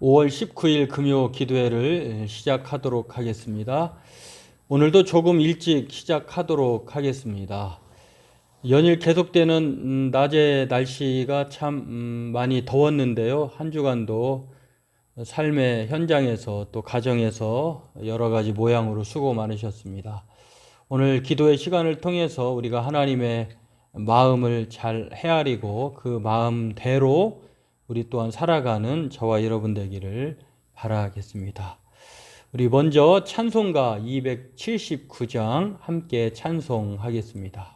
5월 19일 금요 기도회를 시작하도록 하겠습니다. 오늘도 조금 일찍 시작하도록 하겠습니다. 연일 계속되는 낮의 날씨가 참 많이 더웠는데요. 한 주간도 삶의 현장에서 또 가정에서 여러 가지 모양으로 수고 많으셨습니다. 오늘 기도의 시간을 통해서 우리가 하나님의 마음을 잘 헤아리고 그 마음대로 우리 또한 살아가는 저와 여러분 되기를 바라겠습니다. 우리 먼저 찬송가 279장 함께 찬송하겠습니다.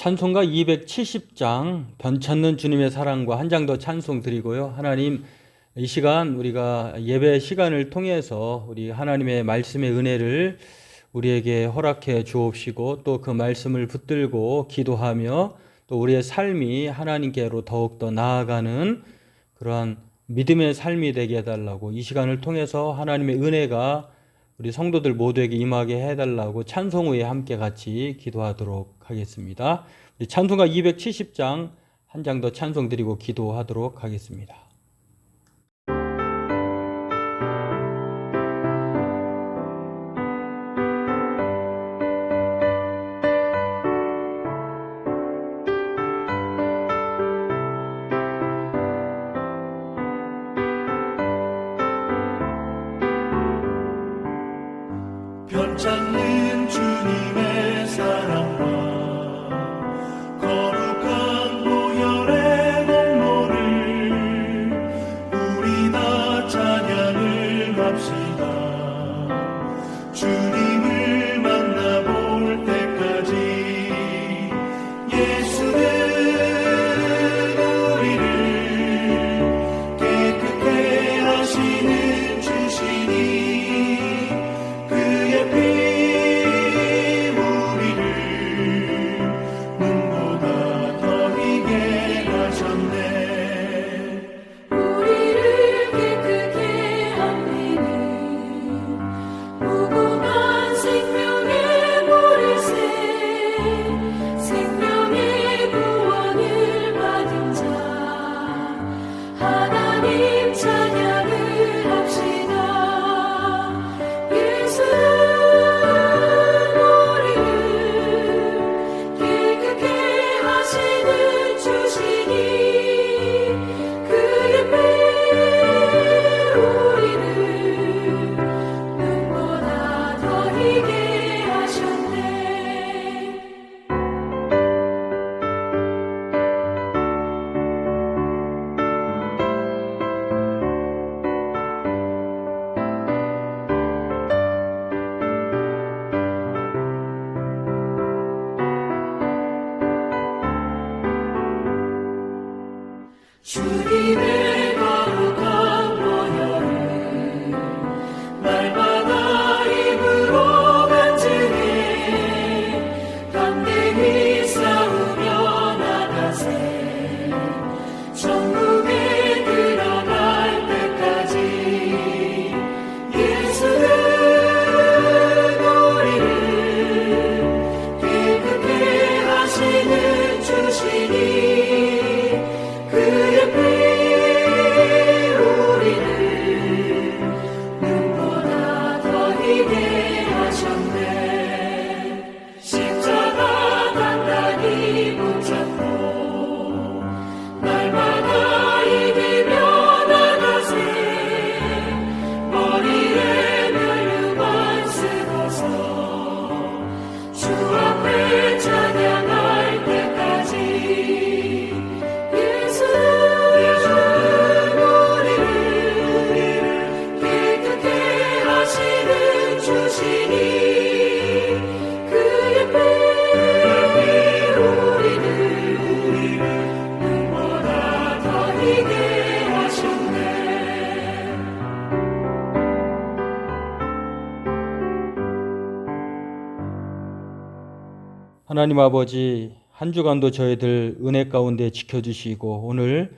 찬송가 270장 변찮는 주님의 사랑과 한 장 더 찬송 드리고요. 하나님, 이 시간 우리가 예배 시간을 통해서 우리 하나님의 말씀의 은혜를 우리에게 허락해 주옵시고 또 그 말씀을 붙들고 기도하며 또 우리의 삶이 하나님께로 더욱더 나아가는 그러한 믿음의 삶이 되게 해달라고, 이 시간을 통해서 하나님의 은혜가 우리 성도들 모두에게 임하게 해달라고 찬송 후에 함께 같이 기도하도록 하겠습니다. 우리 찬송가 270장 한 장 더 찬송 드리고 기도하도록 하겠습니다. 변찮는 주님의 사랑과 거룩한 보혈의 하나님 아버지, 한 주간도 저희들 은혜 가운데 지켜주시고 오늘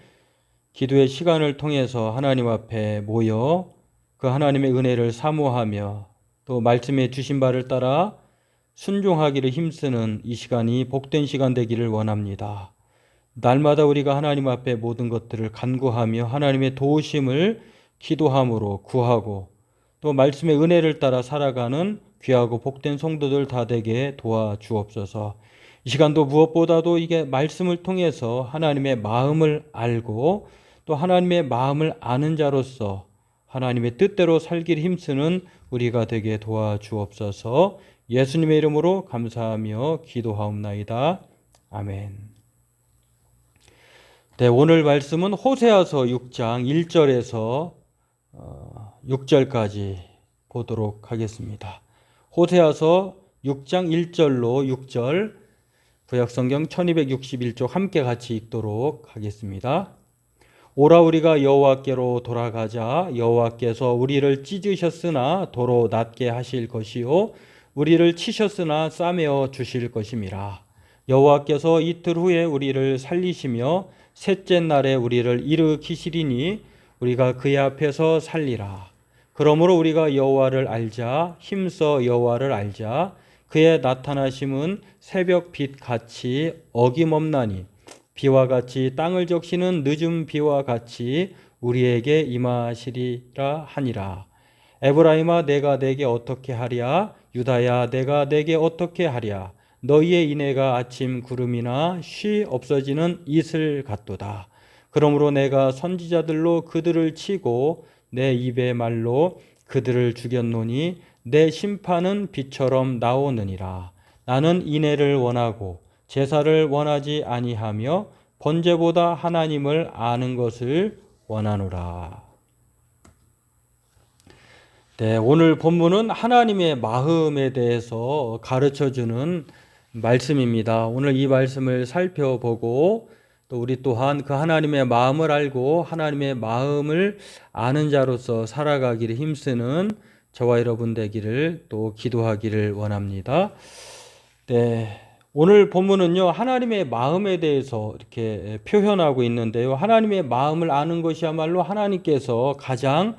기도의 시간을 통해서 하나님 앞에 모여 그 하나님의 은혜를 사모하며 또 말씀에 주신 바를 따라 순종하기를 힘쓰는 이 시간이 복된 시간 되기를 원합니다. 날마다 우리가 하나님 앞에 모든 것들을 간구하며 하나님의 도우심을 기도함으로 구하고 또 말씀의 은혜를 따라 살아가는 귀하고 복된 성도들 다 되게 도와주옵소서. 이 시간도 무엇보다도 이게 말씀을 통해서 하나님의 마음을 알고 또 하나님의 마음을 아는 자로서 하나님의 뜻대로 살기를 힘쓰는 우리가 되게 도와주옵소서. 예수님의 이름으로 감사하며 기도하옵나이다. 아멘. 네, 오늘 말씀은 호세아서 6장 1절에서 6절까지 보도록 하겠습니다. 호세아서 6장 1절로 6절 구약성경 1261쪽 함께 같이 읽도록 하겠습니다. 오라 우리가 여호와께로 돌아가자. 여호와께서 우리를 찢으셨으나 도로 낫게 하실 것이요 우리를 치셨으나 싸매어 주실 것임이라. 여호와께서 이틀 후에 우리를 살리시며 셋째 날에 우리를 일으키시리니 우리가 그의 앞에서 살리라. 그러므로 우리가 여호와를 알자. 힘써 여호와를 알자. 그의 나타나심은 새벽 빛 같이 어김없나니 비와 같이 땅을 적시는 늦은 비와 같이 우리에게 임하시리라 하니라. 에브라임아 내가 내게 어떻게 하랴. 유다야 내가 내게 어떻게 하랴. 너희의 인애가 아침 구름이나 쉬 없어지는 이슬 같도다. 그러므로 내가 선지자들로 그들을 치고 내 입의 말로 그들을 죽였노니 내 심판은 비처럼 나오느니라. 나는 인애를 원하고 제사를 원하지 아니하며 번제보다 하나님을 아는 것을 원하노라. 네, 오늘 본문은 하나님의 마음에 대해서 가르쳐주는 말씀입니다. 오늘 이 말씀을 살펴보고 또 우리 또한 그 하나님의 마음을 알고 하나님의 마음을 아는 자로서 살아가기를 힘쓰는 저와 여러분 되기를 또 기도하기를 원합니다. 네, 오늘 본문은요 하나님의 마음에 대해서 이렇게 표현하고 있는데요. 하나님의 마음을 아는 것이야말로 하나님께서 가장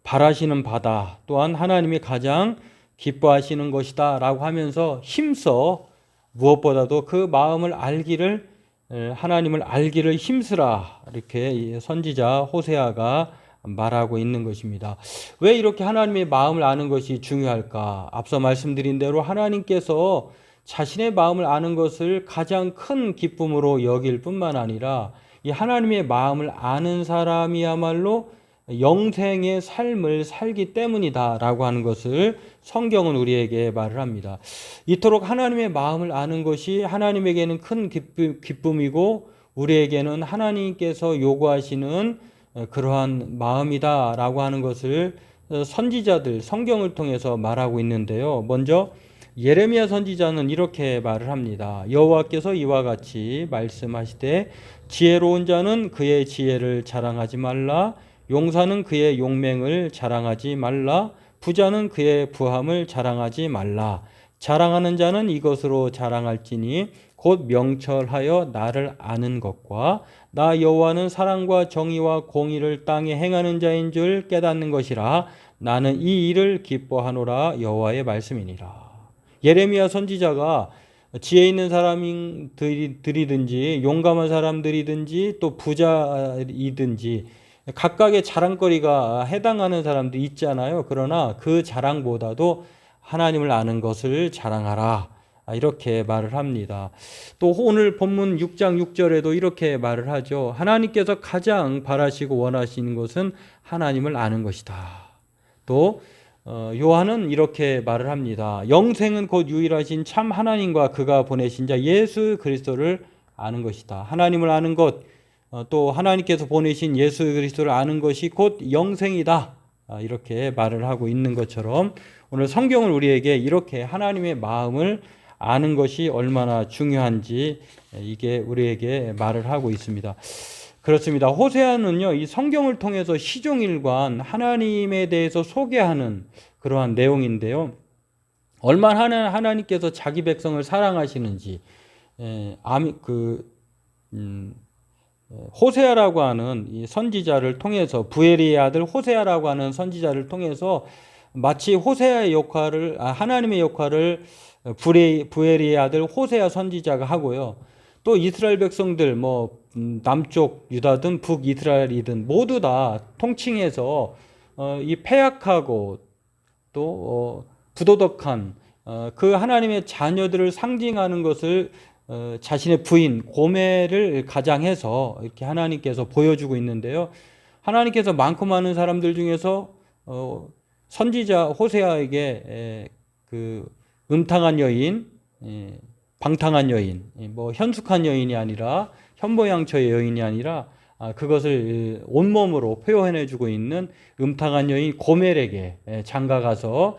바라시는 바다, 또한 하나님이 가장 기뻐하시는 것이다 라고 하면서 힘써 무엇보다도 그 마음을 알기를, 하나님을 알기를 힘쓰라, 이렇게 선지자 호세아가 말하고 있는 것입니다. 왜 이렇게 하나님의 마음을 아는 것이 중요할까? 앞서 말씀드린 대로 하나님께서 자신의 마음을 아는 것을 가장 큰 기쁨으로 여길 뿐만 아니라 이 하나님의 마음을 아는 사람이야말로 영생의 삶을 살기 때문이다 라고 하는 것을 성경은 우리에게 말을 합니다. 이토록 하나님의 마음을 아는 것이 하나님에게는 큰 기쁨이고 우리에게는 하나님께서 요구하시는 그러한 마음이다 라고 하는 것을 선지자들 성경을 통해서 말하고 있는데요. 먼저 예레미야 선지자는 이렇게 말을 합니다. 여호와께서 이와 같이 말씀하시되 지혜로운 자는 그의 지혜를 자랑하지 말라. 용사는 그의 용맹을 자랑하지 말라. 부자는 그의 부함을 자랑하지 말라. 자랑하는 자는 이것으로 자랑할지니 곧 명철하여 나를 아는 것과 나 여호와는 사랑과 정의와 공의를 땅에 행하는 자인 줄 깨닫는 것이라. 나는 이 일을 기뻐하노라. 여호와의 말씀이니라. 예레미야 선지자가 지혜 있는 사람들이든지 용감한 사람들이든지 또 부자이든지 각각의 자랑거리가 해당하는 사람도 있잖아요. 그러나 그 자랑보다도 하나님을 아는 것을 자랑하라, 이렇게 말을 합니다. 또 오늘 본문 6장 6절에도 이렇게 말을 하죠. 하나님께서 가장 바라시고 원하시는 것은 하나님을 아는 것이다. 또 요한은 이렇게 말을 합니다. 영생은 곧 유일하신 참 하나님과 그가 보내신 자 예수 그리스도를 아는 것이다. 하나님을 아는 것, 또 하나님께서 보내신 예수 그리스도를 아는 것이 곧 영생이다, 이렇게 말을 하고 있는 것처럼 오늘 성경을 우리에게 이렇게 하나님의 마음을 아는 것이 얼마나 중요한지 이게 우리에게 말을 하고 있습니다. 그렇습니다. 호세아는요, 이 성경을 통해서 시종일관 하나님에 대해서 소개하는 그러한 내용인데요. 얼마나 하나님께서 자기 백성을 사랑하시는지, 호세아라고 하는 이 선지자를 통해서, 부엘리의 아들 호세아라고 하는 선지자를 통해서 마치 호세아의 역할을, 하나님의 역할을 부엘리의 아들 호세아 선지자가 하고요. 또 이스라엘 백성들, 남쪽 유다든 북이스라엘이든 모두 다 통칭해서 이 패약하고 또 부도덕한 그 하나님의 자녀들을 상징하는 것을 자신의 부인 고멜을 가장해서 이렇게 하나님께서 보여주고 있는데요. 하나님께서 많고 많은 사람들 중에서 선지자 호세아에게 그 음탕한 여인, 방탕한 여인, 현숙한 여인이 아니라 현모양처의 여인이 아니라 그것을 온몸으로 표현해주고 있는 음탕한 여인 고멜에게 장가가서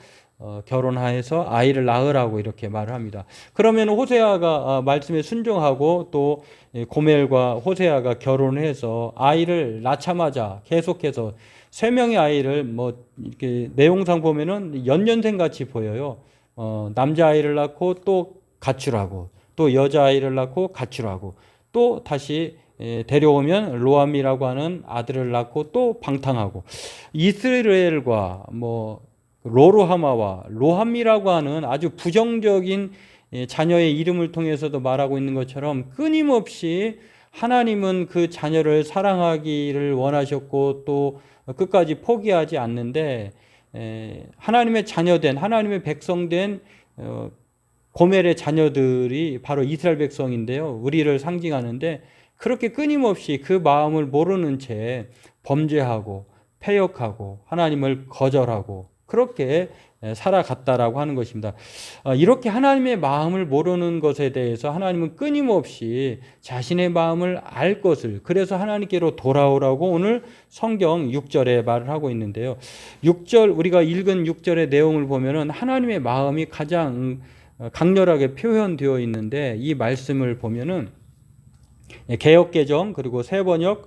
결혼하여서 아이를 낳으라고 이렇게 말을 합니다. 그러면 호세아가 말씀에 순종하고 또 고멜과 호세아가 결혼해서 아이를 낳자마자 계속해서 3명의 아이를 이렇게 내용상 보면은 연년생 같이 보여요. 남자아이를 낳고 또 가출하고 또 여자아이를 낳고 가출하고 또 다시 데려오면 로암이라고 하는 아들을 낳고 또 방탕하고, 이스라엘과 로루하마와 로함이라고 하는 아주 부정적인 자녀의 이름을 통해서도 말하고 있는 것처럼 끊임없이 하나님은 그 자녀를 사랑하기를 원하셨고 또 끝까지 포기하지 않는데, 하나님의 자녀된, 하나님의 백성된 고멜의 자녀들이 바로 이스라엘 백성인데요. 우리를 상징하는데, 그렇게 끊임없이 그 마음을 모르는 채 범죄하고 패역하고 하나님을 거절하고 그렇게 살아갔다라고 하는 것입니다. 이렇게 하나님의 마음을 모르는 것에 대해서 하나님은 끊임없이 자신의 마음을 알 것을, 그래서 하나님께로 돌아오라고 오늘 성경 6절에 말을 하고 있는데요. 6절, 우리가 읽은 6절의 내용을 보면은 하나님의 마음이 가장 강렬하게 표현되어 있는데, 이 말씀을 보면은 개역개정 그리고 새번역,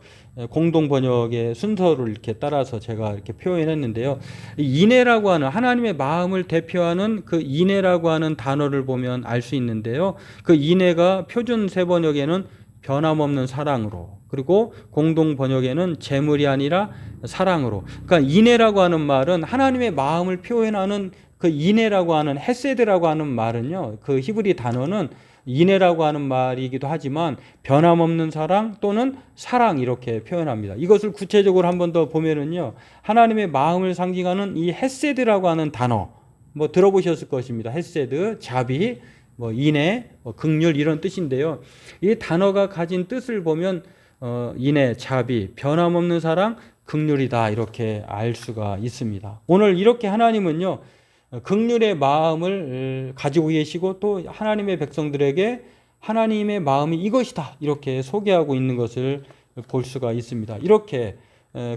공동번역의 순서를 이렇게 따라서 제가 이렇게 표현했는데요. 인애라고 하는, 하나님의 마음을 대표하는 그 인애라고 하는 단어를 보면 알 수 있는데요. 그 인애가 표준 새번역에는 변함없는 사랑으로, 그리고 공동번역에는 재물이 아니라 사랑으로. 그러니까 인애라고 하는 말은 하나님의 마음을 표현하는 그 인애라고 하는, 헤세드라고 하는 말은요, 그 히브리 단어는 인애라고 하는 말이기도 하지만 변함없는 사랑 또는 사랑 이렇게 표현합니다. 이것을 구체적으로 한 번 더 보면은요, 하나님의 마음을 상징하는 이 헤세드라고 하는 단어, 들어보셨을 것입니다. 헤세드, 자비, 인애, 긍휼 이런 뜻인데요. 이 단어가 가진 뜻을 보면 인애, 자비, 변함없는 사랑, 긍휼이다 이렇게 알 수가 있습니다. 오늘 이렇게 하나님은요, 긍휼의 마음을 가지고 계시고 또 하나님의 백성들에게 하나님의 마음이 이것이다 이렇게 소개하고 있는 것을 볼 수가 있습니다. 이렇게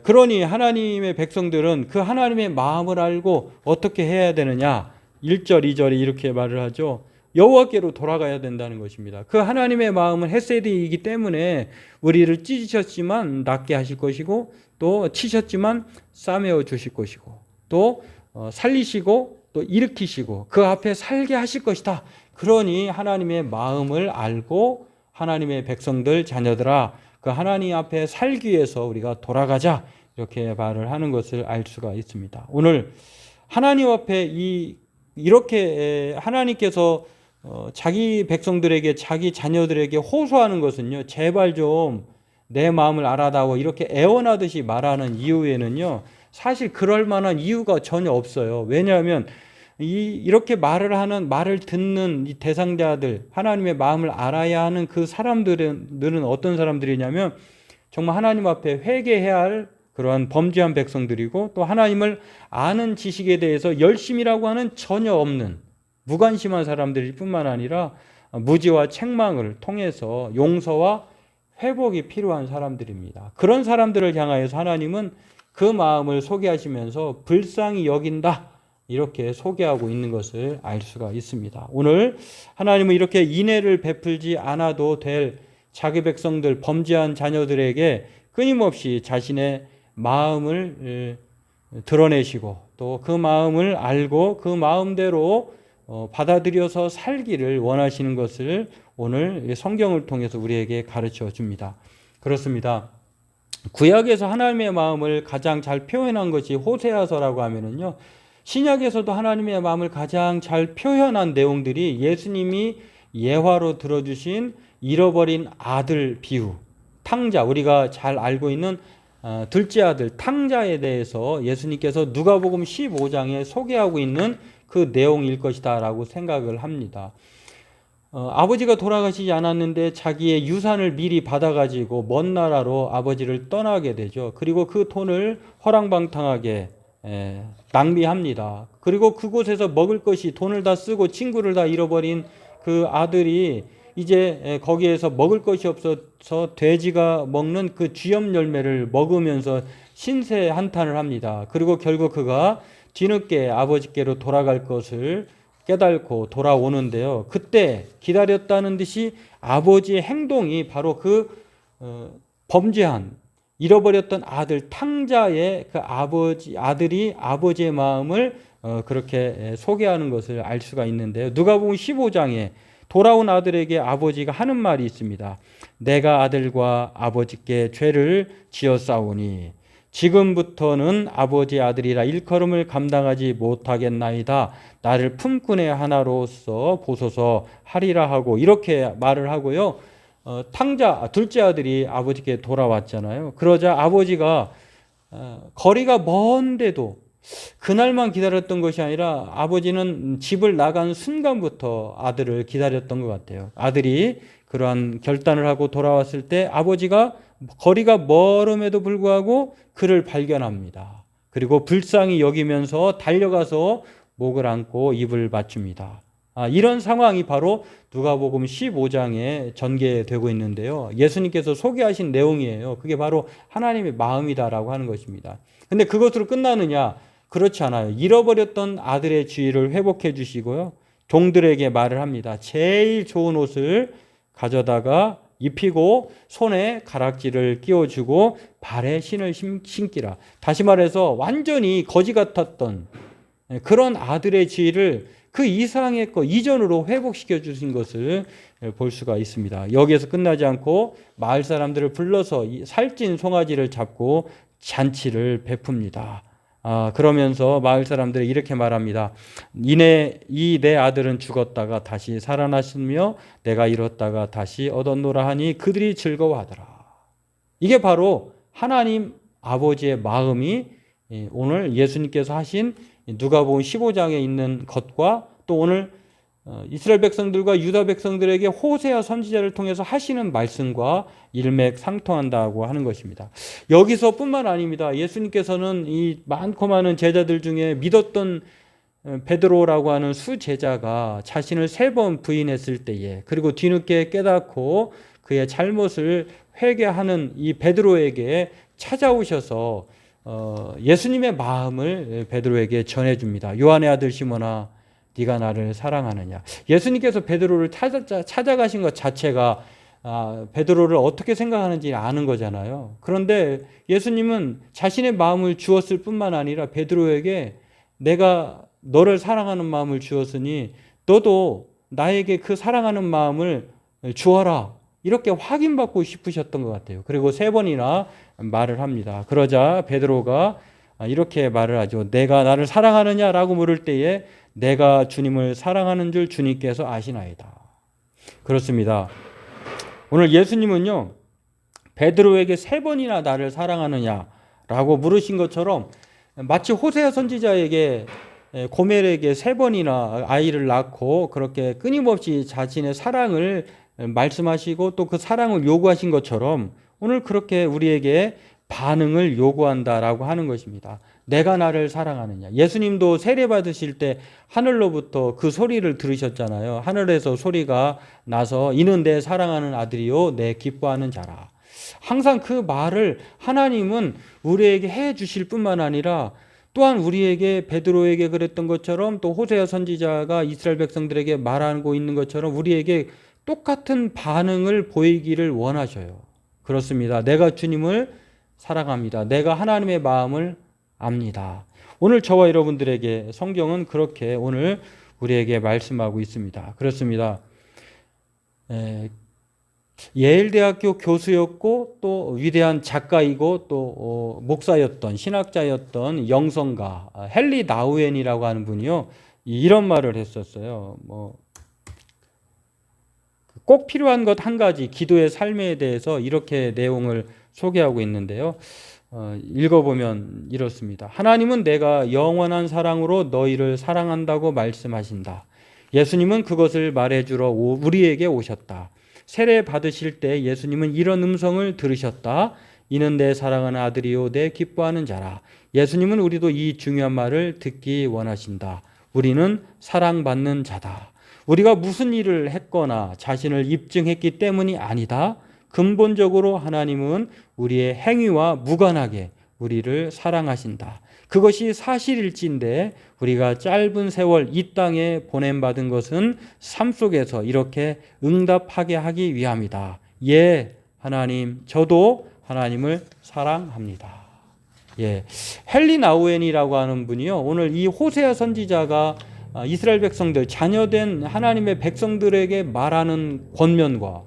그러니 하나님의 백성들은 그 하나님의 마음을 알고 어떻게 해야 되느냐, 1절 2절에 이렇게 말을 하죠. 여호와께로 돌아가야 된다는 것입니다. 그 하나님의 마음은 헤세드이기 때문에 우리를 찢으셨지만 낫게 하실 것이고, 또 치셨지만 싸매어 주실 것이고, 또 살리시고 또 일으키시고 그 앞에 살게 하실 것이다. 그러니 하나님의 마음을 알고 하나님의 백성들, 자녀들아, 그 하나님 앞에 살기 위해서 우리가 돌아가자 이렇게 말을 하는 것을 알 수가 있습니다. 오늘 하나님 앞에 이렇게 하나님께서 자기 백성들에게, 자기 자녀들에게 호소하는 것은요, 제발 좀 내 마음을 알아다오 이렇게 애원하듯이 말하는 이유에는요, 사실 그럴 만한 이유가 전혀 없어요. 왜냐하면 이렇게 말을 듣는 이 대상자들, 하나님의 마음을 알아야 하는 그 사람들은 어떤 사람들이냐면 정말 하나님 앞에 회개해야 할 그러한 범죄한 백성들이고, 또 하나님을 아는 지식에 대해서 열심이라고 하는 전혀 없는 무관심한 사람들일 뿐만 아니라 무지와 책망을 통해서 용서와 회복이 필요한 사람들입니다. 그런 사람들을 향하여서 하나님은 그 마음을 소개하시면서 불쌍히 여긴다 이렇게 소개하고 있는 것을 알 수가 있습니다. 오늘 하나님은 이렇게 인애를 베풀지 않아도 될 자기 백성들, 범죄한 자녀들에게 끊임없이 자신의 마음을 드러내시고 또 그 마음을 알고 그 마음대로 받아들여서 살기를 원하시는 것을 오늘 성경을 통해서 우리에게 가르쳐 줍니다. 그렇습니다. 구약에서 하나님의 마음을 가장 잘 표현한 것이 호세아서라고 하면은요, 신약에서도 하나님의 마음을 가장 잘 표현한 내용들이 예수님이 예화로 들어주신 잃어버린 아들 비유, 탕자, 우리가 잘 알고 있는 둘째 아들 탕자에 대해서 예수님께서 누가복음 15장에 소개하고 있는 그 내용일 것이다 라고 생각을 합니다. 아버지가 돌아가시지 않았는데 자기의 유산을 미리 받아가지고 먼 나라로 아버지를 떠나게 되죠. 그리고 그 돈을 허랑방탕하게 낭비합니다. 그리고 그곳에서 먹을 것이 돈을 다 쓰고 친구를 다 잃어버린 그 아들이 이제 거기에서 먹을 것이 없어서 돼지가 먹는 그 쥐염 열매를 먹으면서 신세 한탄을 합니다. 그리고 결국 그가 뒤늦게 아버지께로 돌아갈 것을 깨닫고 돌아오는데요. 그때 기다렸다는 듯이 아버지의 행동이 바로 그 범죄한 잃어버렸던 아들 탕자의 그 아들이 아버지의 마음을 그렇게 소개하는 것을 알 수가 있는데요. 누가복음 15장에 돌아온 아들에게 아버지가 하는 말이 있습니다. 내가 아들과 아버지께 죄를 지었사오니 지금부터는 아버지의 아들이라 일컬음을 감당하지 못하겠나이다. 나를 품꾼의 하나로서 보소서 하리라 하고 이렇게 말을 하고요. 탕자 둘째 아들이 아버지께 돌아왔잖아요. 그러자 아버지가 거리가 먼데도 그날만 기다렸던 것이 아니라 아버지는 집을 나간 순간부터 아들을 기다렸던 것 같아요. 아들이 그러한 결단을 하고 돌아왔을 때 아버지가 거리가 멀음에도 불구하고 그를 발견합니다. 그리고 불쌍히 여기면서 달려가서 목을 안고 입을 맞춥니다. 이런 상황이 바로 누가복음 15장에 전개되고 있는데요. 예수님께서 소개하신 내용이에요. 그게 바로 하나님의 마음이다라고 하는 것입니다. 근데 그것으로 끝나느냐? 그렇지 않아요. 잃어버렸던 아들의 지위를 회복해 주시고요. 종들에게 말을 합니다. 제일 좋은 옷을 가져다가 입히고 손에 가락지를 끼워주고 발에 신을 신기라. 다시 말해서 완전히 거지 같았던 그런 아들의 지위를 그 이상의 것 이전으로 회복시켜 주신 것을 볼 수가 있습니다. 여기에서 끝나지 않고 마을 사람들을 불러서 살찐 송아지를 잡고 잔치를 베풉니다. 그러면서 마을 사람들이 이렇게 말합니다. 이 내 아들은 죽었다가 다시 살아났으며 내가 잃었다가 다시 얻었노라 하니 그들이 즐거워하더라. 이게 바로 하나님 아버지의 마음이 오늘 예수님께서 하신 누가복음 15장에 있는 것과 또 오늘 이스라엘 백성들과 유다 백성들에게 호세아 선지자를 통해서 하시는 말씀과 일맥상통한다고 하는 것입니다. 여기서뿐만 아닙니다. 예수님께서는 이 많고 많은 제자들 중에 믿었던 베드로라고 하는 수제자가 자신을 3번 부인했을 때에 그리고 뒤늦게 깨닫고 그의 잘못을 회개하는 이 베드로에게 찾아오셔서 예수님의 마음을 베드로에게 전해줍니다. 요한의 아들 시몬아 네가 나를 사랑하느냐. 예수님께서 베드로를 찾아가신 것 자체가 베드로를 어떻게 생각하는지 아는 거잖아요. 그런데 예수님은 자신의 마음을 주었을 뿐만 아니라 베드로에게 내가 너를 사랑하는 마음을 주었으니 너도 나에게 그 사랑하는 마음을 주어라. 이렇게 확인받고 싶으셨던 것 같아요. 그리고 3번이나 말을 합니다. 그러자 베드로가 이렇게 말을 하죠. 내가 나를 사랑하느냐라고 물을 때에 내가 주님을 사랑하는 줄 주님께서 아시나이다. 그렇습니다. 오늘 예수님은요, 베드로에게 3번이나 나를 사랑하느냐라고 물으신 것처럼 마치 호세아 선지자에게 고멜에게 3번이나 아이를 낳고 그렇게 끊임없이 자신의 사랑을 말씀하시고 또 그 사랑을 요구하신 것처럼 오늘 그렇게 우리에게 반응을 요구한다라고 하는 것입니다. 내가 나를 사랑하느냐. 예수님도 세례 받으실 때 하늘로부터 그 소리를 들으셨잖아요. 하늘에서 소리가 나서 이는 내 사랑하는 아들이요 내 기뻐하는 자라. 항상 그 말을 하나님은 우리에게 해 주실 뿐만 아니라 또한 우리에게 베드로에게 그랬던 것처럼 또 호세아 선지자가 이스라엘 백성들에게 말하고 있는 것처럼 우리에게 똑같은 반응을 보이기를 원하셔요. 그렇습니다. 내가 주님을 사랑합니다. 내가 하나님의 마음을 압니다. 오늘 저와 여러분들에게 성경은 그렇게 오늘 우리에게 말씀하고 있습니다. 그렇습니다. 예일대학교 교수였고 또 위대한 작가이고 또 목사였던 신학자였던 영성가 헨리 나우엔이라고 하는 분이요, 이런 말을 했었어요. 꼭 필요한 것 한 가지, 기도의 삶에 대해서 이렇게 내용을 소개하고 있는데요. 읽어보면 이렇습니다. 하나님은 내가 영원한 사랑으로 너희를 사랑한다고 말씀하신다. 예수님은 그것을 말해주러 우리에게 오셨다. 세례 받으실 때 예수님은 이런 음성을 들으셨다. 이는 내 사랑하는 아들이요 내 기뻐하는 자라. 예수님은 우리도 이 중요한 말을 듣기 원하신다. 우리는 사랑받는 자다. 우리가 무슨 일을 했거나 자신을 입증했기 때문이 아니다. 근본적으로 하나님은 우리의 행위와 무관하게 우리를 사랑하신다. 그것이 사실일진데 우리가 짧은 세월 이 땅에 보냄받은 것은 삶 속에서 이렇게 응답하게 하기 위함이다. 예, 하나님, 저도 하나님을 사랑합니다. 예, 헨리 나우엔이라고 하는 분이요, 오늘 이 호세아 선지자가 이스라엘 백성들, 자녀된 하나님의 백성들에게 말하는 권면과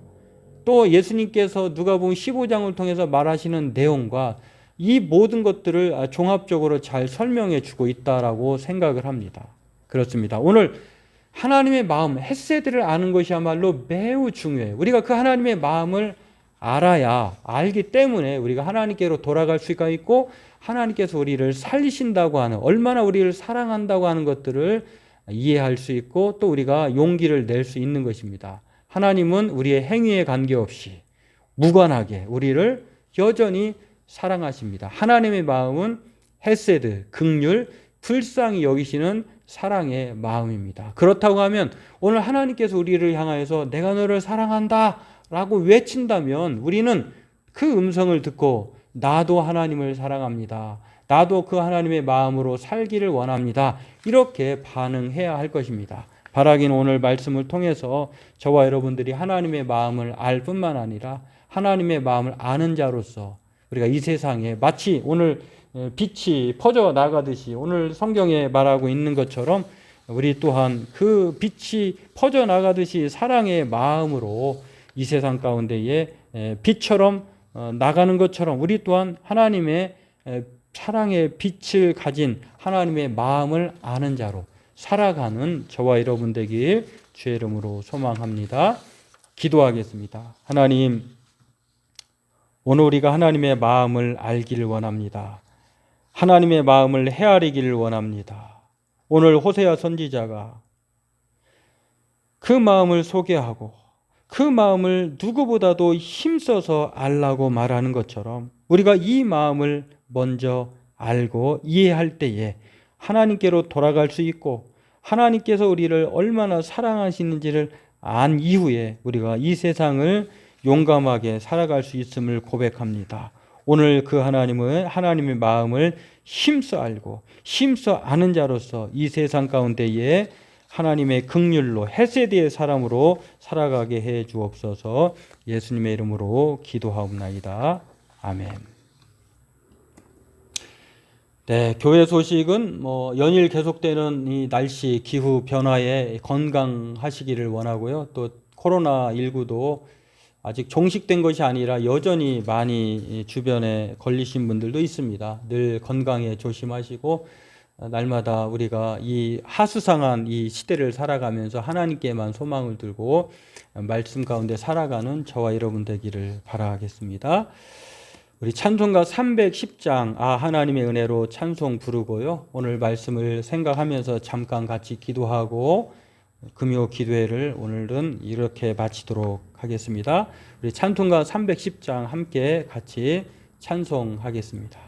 또 예수님께서 누가복음 15장을 통해서 말하시는 내용과 이 모든 것들을 종합적으로 잘 설명해 주고 있다라고 생각을 합니다. 그렇습니다. 오늘 하나님의 마음, 헤세드를 아는 것이야말로 매우 중요해요. 우리가 그 하나님의 마음을 알아야, 알기 때문에 우리가 하나님께로 돌아갈 수가 있고 하나님께서 우리를 살리신다고 하는, 얼마나 우리를 사랑한다고 하는 것들을 이해할 수 있고 또 우리가 용기를 낼 수 있는 것입니다. 하나님은 우리의 행위에 관계없이 무관하게 우리를 여전히 사랑하십니다. 하나님의 마음은 헤세드, 긍휼, 불쌍히 여기시는 사랑의 마음입니다. 그렇다고 하면 오늘 하나님께서 우리를 향하여서 내가 너를 사랑한다 라고 외친다면 우리는 그 음성을 듣고 나도 하나님을 사랑합니다. 나도 그 하나님의 마음으로 살기를 원합니다. 이렇게 반응해야 할 것입니다. 바라기는 오늘 말씀을 통해서 저와 여러분들이 하나님의 마음을 알 뿐만 아니라 하나님의 마음을 아는 자로서 우리가 이 세상에 마치 오늘 빛이 퍼져 나가듯이 오늘 성경에 말하고 있는 것처럼 우리 또한 그 빛이 퍼져 나가듯이 사랑의 마음으로 이 세상 가운데에 빛처럼 나가는 것처럼 우리 또한 하나님의 사랑의 빛을 가진 하나님의 마음을 아는 자로 살아가는 저와 여러분 되길 주의 이름으로 소망합니다. 기도하겠습니다. 하나님, 오늘 우리가 하나님의 마음을 알기를 원합니다. 하나님의 마음을 헤아리기를 원합니다. 오늘 호세아 선지자가 그 마음을 소개하고 그 마음을 누구보다도 힘써서 알라고 말하는 것처럼 우리가 이 마음을 먼저 알고 이해할 때에 하나님께로 돌아갈 수 있고 하나님께서 우리를 얼마나 사랑하시는지를 안 이후에 우리가 이 세상을 용감하게 살아갈 수 있음을 고백합니다. 오늘 그 하나님의 마음을 힘써 알고 힘써 아는 자로서 이 세상 가운데에 하나님의 긍휼로 헤세드의 사람으로 살아가게 해 주옵소서. 예수님의 이름으로 기도하옵나이다. 아멘. 네, 교회 소식은 연일 계속되는 이 날씨, 기후 변화에 건강하시기를 원하고요. 또 코로나19도 아직 종식된 것이 아니라 여전히 많이 주변에 걸리신 분들도 있습니다. 늘 건강에 조심하시고 날마다 우리가 이 하수상한 이 시대를 살아가면서 하나님께만 소망을 들고 말씀 가운데 살아가는 저와 여러분 되기를 바라겠습니다. 우리 찬송가 310장 하나님의 은혜로 찬송 부르고요. 오늘 말씀을 생각하면서 잠깐 같이 기도하고 금요 기도회를 오늘은 이렇게 마치도록 하겠습니다. 우리 찬송가 310장 함께 같이 찬송하겠습니다.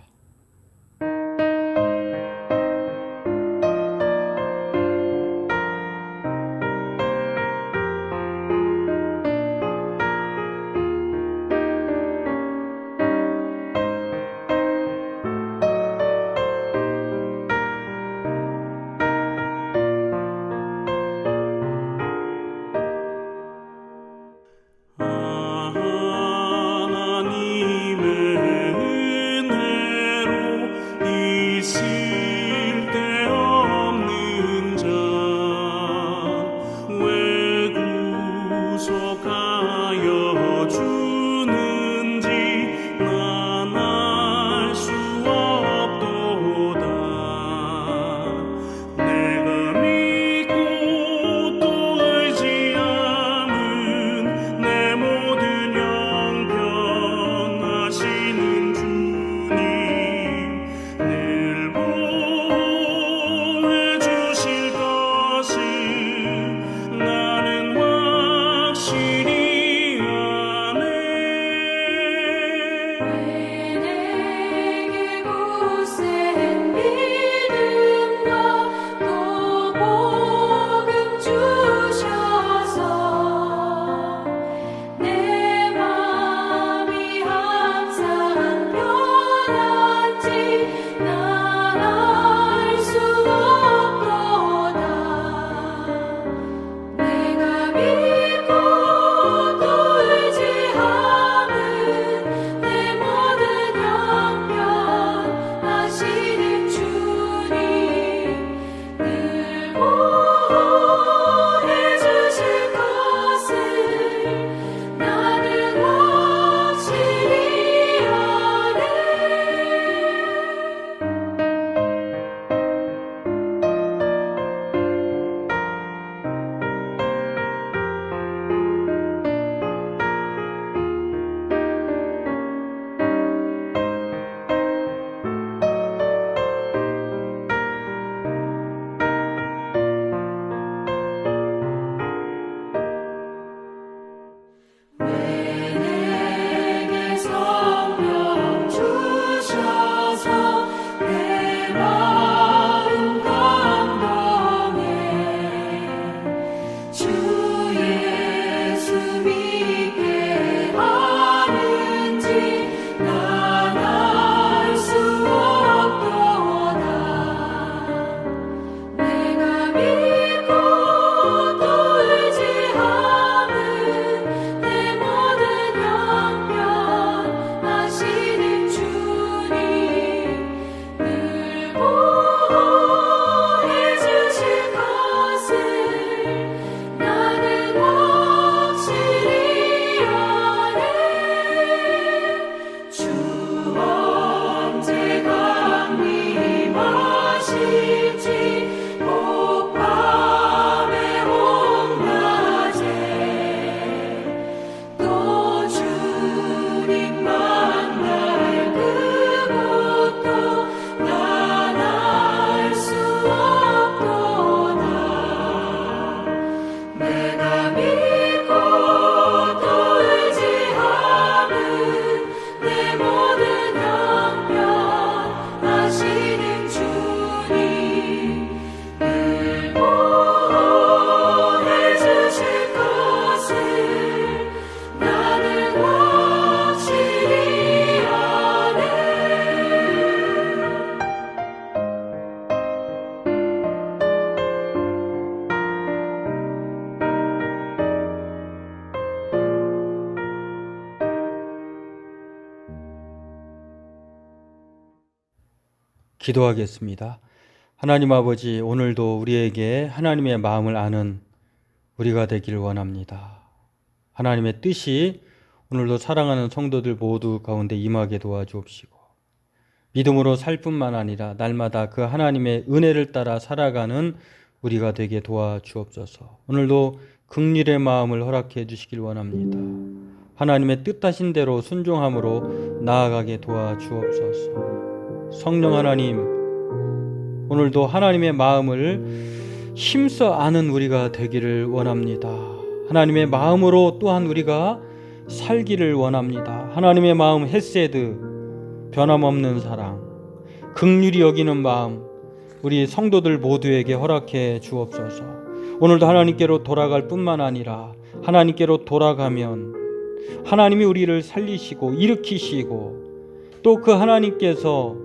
하나님의 은혜 구속하여 주는지 난 알 수 없도다. 내가 믿고 또 의지함은 내 모든 형편 하시는 주님, 늘 보호해 주실 것을 나는 확실히 아네. 왜 내게 굳센 믿음과 또 복음 주셔서 내 맘이 항상 편한지 난 알 수 없도다. 내가 믿고 또 의지함은 내 모든 형편 하시는 주님, 늘 보호해 주실 것을 나는 확실히 아네. 왜 내게 성령 주셔서 내 마음 감동해 주 예수 믿게 하는지 난 알 수 없도다. 내가 믿고 또 의지함은 내 모든 형편 하시는 주님, 늘 보호해 주실 것을 나는 확실히 아네. 주 언제 강림하실지 꼭 밤에 온낮에 또 주님 만날 그곳도 난 알 수 없도다. 내가 믿고 또 의지함은 내 모든 형편 하시는 주님, 늘 보호해 주실 것을 나는 확실히 아네. 기도하겠습니다. 하나님 아버지, 오늘도 우리에게 하나님의 마음을 아는 우리가 되기를 원합니다. 하나님의 뜻이 오늘도 사랑하는 성도들 모두 가운데 임하게 도와주옵시고, 믿음으로 살 뿐만 아니라 날마다 그 하나님의 은혜를 따라 살아가는 우리가 되게 도와주옵소서. 오늘도 긍휼의 마음을 허락해 주시길 원합니다. 하나님의 뜻하신 대로 순종함으로 나아가게 도와주옵소서. 성령 하나님, 오늘도 하나님의 마음을 힘써 아는 우리가 되기를 원합니다. 하나님의 마음으로 또한 우리가 살기를 원합니다. 하나님의 마음 헤세드, 변함없는 사랑, 긍휼히 여기는 마음, 우리 성도들 모두에게 허락해 주옵소서. 오늘도 하나님께로 돌아갈 뿐만 아니라 하나님께로 돌아가면 하나님이 우리를 살리시고 일으키시고 또 그 하나님께서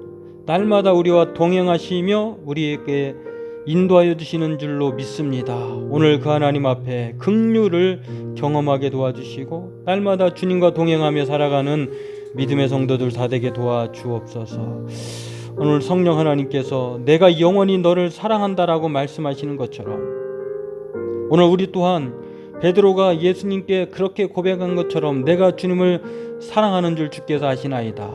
날마다 우리와 동행하시며 우리에게 인도하여 주시는 줄로 믿습니다. 오늘 그 하나님 앞에 긍휼을 경험하게 도와주시고 날마다 주님과 동행하며 살아가는 믿음의 성도들 다 되게 도와주옵소서. 오늘 성령 하나님께서 내가 영원히 너를 사랑한다라고 말씀하시는 것처럼 오늘 우리 또한 베드로가 예수님께 그렇게 고백한 것처럼 내가 주님을 사랑하는 줄 주께서 아시나이다.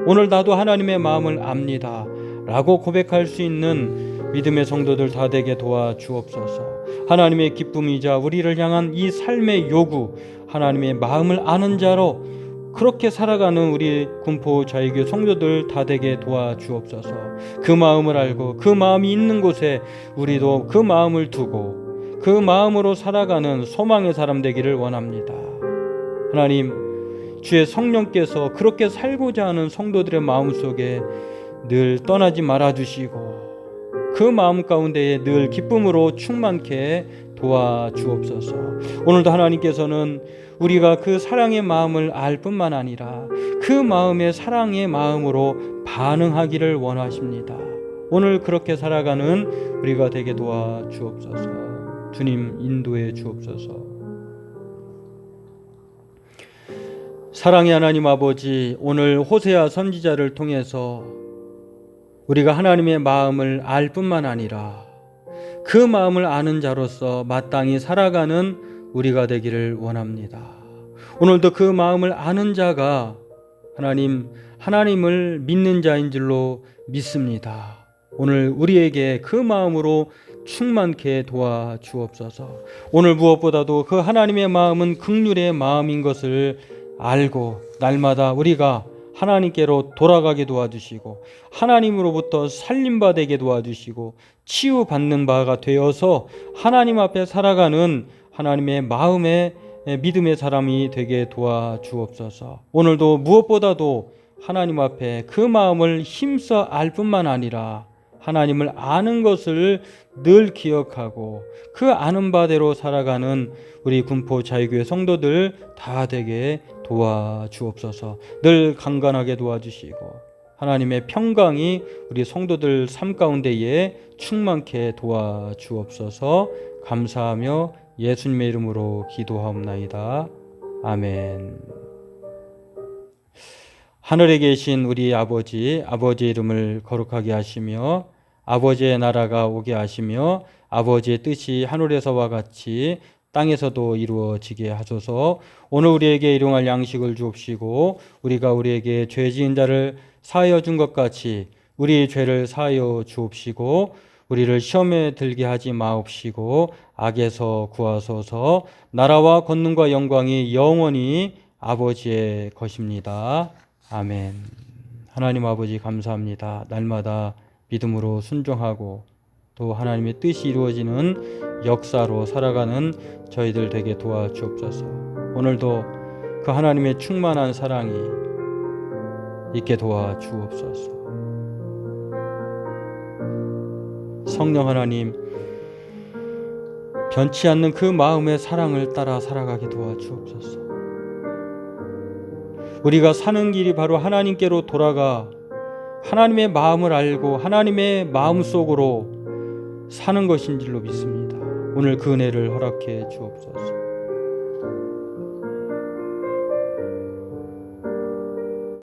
오늘 나도 하나님의 마음을 압니다. 라고 고백할 수 있는 믿음의 성도들 다 되게 도와주옵소서. 하나님의 기쁨이자 우리를 향한 이 삶의 요구, 하나님의 마음을 아는 자로 그렇게 살아가는 우리 군포 자유교 성도들 다 되게 도와주옵소서. 그 마음을 알고 그 마음이 있는 곳에 우리도 그 마음을 두고 그 마음으로 살아가는 소망의 사람 되기를 원합니다. 하나님, 주의 성령께서 그렇게 살고자 하는 성도들의 마음속에 늘 떠나지 말아주시고 그 마음 가운데에 늘 기쁨으로 충만케 도와주옵소서. 오늘도 하나님께서는 우리가 그 사랑의 마음을 알 뿐만 아니라 그 마음의 사랑의 마음으로 반응하기를 원하십니다. 오늘 그렇게 살아가는 우리가 되게 도와주옵소서. 주님 인도해 주옵소서. 사랑의 하나님 아버지, 오늘 호세아 선지자를 통해서 우리가 하나님의 마음을 알 뿐만 아니라 그 마음을 아는 자로서 마땅히 살아가는 우리가 되기를 원합니다. 오늘도 그 마음을 아는 자가 하나님을 믿는 자인 줄로 믿습니다. 오늘 우리에게 그 마음으로 충만케 도와주옵소서. 오늘 무엇보다도 그 하나님의 마음은 긍휼의 마음인 것을 알고 날마다 우리가 하나님께로 돌아가게 도와주시고 하나님으로부터 살림받게 도와주시고 치유받는 바가 되어서 하나님 앞에 살아가는 하나님의 마음의 믿음의 사람이 되게 도와주옵소서. 오늘도 무엇보다도 하나님 앞에 그 마음을 힘써 알 뿐만 아니라 하나님을 아는 것을 늘 기억하고 그 아는 바대로 살아가는 우리 군포 자유교회 성도들 다 되게 도와주옵소서. 늘 강건하게 도와주시고 하나님의 평강이 우리 성도들 삶 가운데에 충만케 도와주옵소서. 감사하며 예수님의 이름으로 기도하옵나이다. 아멘. 하늘에 계신 우리 아버지의 이름을 거룩하게 하시며 아버지의 나라가 오게 하시며 아버지의 뜻이 하늘에서와 같이 땅에서도 이루어지게 하소서. 오늘 우리에게 일용할 양식을 주옵시고 우리가 우리에게 죄 지은 자를 사하여 준 것 같이 우리 죄를 사하여 주옵시고 우리를 시험에 들게 하지 마옵시고 악에서 구하소서. 나라와 권능과 영광이 영원히 아버지의 것입니다. 아멘. 하나님 아버지 감사합니다. 날마다 믿음으로 순종하고 또 하나님의 뜻이 이루어지는 역사로 살아가는 저희들 되게 도와주옵소서. 오늘도 그 하나님의 충만한 사랑이 있게 도와주옵소서. 성령 하나님, 변치 않는 그 마음의 사랑을 따라 살아가게 도와주옵소서. 우리가 사는 길이 바로 하나님께로 돌아가 하나님의 마음을 알고 하나님의 마음 속으로 사는 것인 줄로 믿습니다. 오늘 그 은혜를 허락해 주옵소서.